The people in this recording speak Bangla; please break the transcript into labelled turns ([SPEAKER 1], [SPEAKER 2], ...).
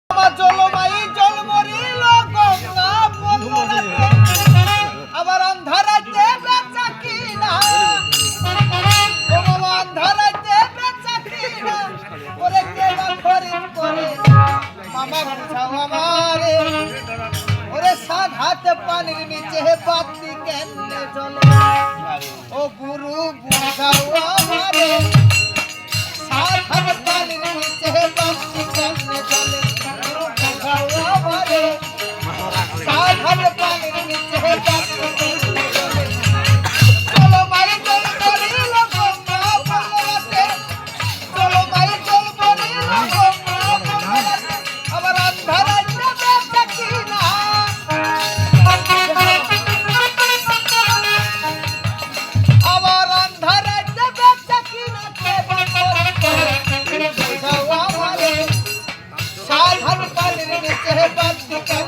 [SPEAKER 1] আমার জলমাই জল মরিল গঙ্গা বলবনাতে আবার অন্ধারাতে বেচা কিনা ও মামা অন্ধারাতে বেচা কিনা ওরে কেবা খরিদ করে মামা বুঝাও আমারে ওরে সাত হাত পানির নিচে বাতি কেমনে জ্বলে ও গুরু বুঝাও আমারে সাত হাত পানির নিচে বাতি কেমনে জ্বলে বুঝাও আমারে সাত হাত পানির নিচে বাতি কেমনে জ্বলে চলো মাই জল মরিল গঙ্গা বলবনাতে চলো মাই জল মরিল গঙ্গা বলবনাতে আবার অন্ধারাতে বেচা কিনা আবার অন্ধারাতে বেচা কিনা কেবা খরিদ করে বুঝাও আমারে সাত হাত পানির নিচে বাতি কেমনে